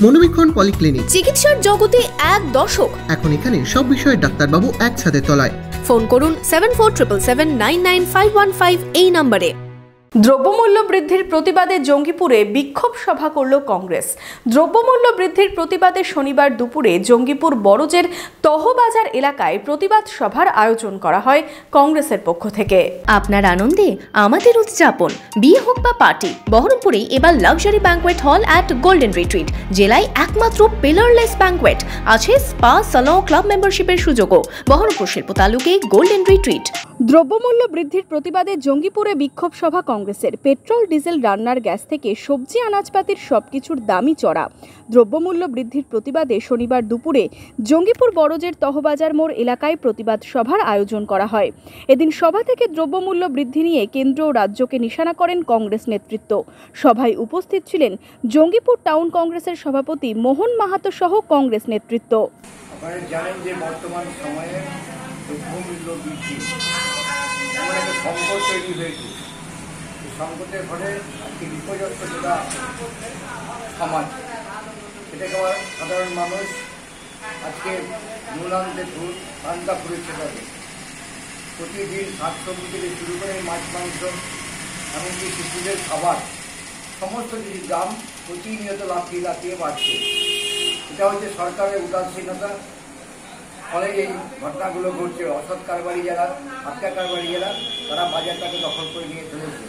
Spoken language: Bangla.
মনোবীক্ষণ পলিক্লিনিক, চিকিৎসার জগতে এক দশক। এখন এখানে সব বিষয়ে ডাক্তারবাবু একসাথে তলায়। ফোন করুন 7477799515 এই নম্বরে। দ্রব্যমূল্য বৃদ্ধির প্রতিবাদে জঙ্গিপুরে বিক্ষোভ সভা করল কংগ্রেস। দ্রব্যমূল্য বৃদ্ধির প্রতিবাদে শনিবার দুপুরে জঙ্গিপুর বড়জের তহবাজার এলাকায় প্রতিবাদ সভার আয়োজন করা হয় কংগ্রেসের পক্ষ থেকে। আপনার আনন্দে আমাদের উদযাপন, বিয়ে হোক বা পার্টি, বহরমপুরে এবার luxury banquet hall at golden retreat. জেলায় একমাত্র পিলারলেস ব্যাঙ্কোয়েট, আছে স্পা, সালন, ক্লাব মেম্বারশিপের সুযোগও। বহরমপুর শিল্প তালুকে গোল্ডেন রিট্রিট। দ্রব্যমূল্য বৃদ্ধির প্রতিবাদে জঙ্গিপুরে বিক্ষোভ সভা কংগ্রেসের। পেট্রোল, ডিজেল, রান্নার গ্যাস থেকে সবজি, আনাজপাতির সবকিছুর দামই চড়া। দ্রব্যমূল্য বৃদ্ধির প্রতিবাদে শনিবার দুপুরে জঙ্গিপুর বড়জের তহবাজার মোড় এলাকায় প্রতিবাদ সভার আয়োজন করা হয়। এদিন সভা থেকে দ্রব্যমূল্য বৃদ্ধি নিয়ে কেন্দ্র ও রাজ্যকে নিশানা করেন কংগ্রেস নেতৃত্ব। সভায় উপস্থিত ছিলেন জঙ্গিপুর টাউন কংগ্রেসের সভাপতি মোহন মাহাতো সহ কংগ্রেস নেতৃত্ব। আপনারা জানেন যে বর্তমান সময়ে দ্রব্যমূল্য বৃদ্ধি এমন একটা সংকট তৈরি হয়েছে। এই সংকটের ফলে আজকে বিপর্যস্ত যেটা সমাজ, সেটাকে সাধারণ মানুষ আজকে নুনান্তে ফুল পান্তা ফুরেছে তাদের। প্রতিদিন শাকসবজি থেকে শুরু করে মাছ, মাংস, এমনকি শিশুদের খাবার, সমস্ত কিছুর দাম প্রতিনিয়ত লাফিয়ে লাফিয়ে বাড়ছে। এটা হচ্ছে সরকারের উদাসীনতা, ফলে এই ঘটনাগুলো ঘটছে। অসৎ কারবারি যারা, হত্যা কারবারি যারা, তারা বাজারটাকে দখল করে নিয়ে চলেছে।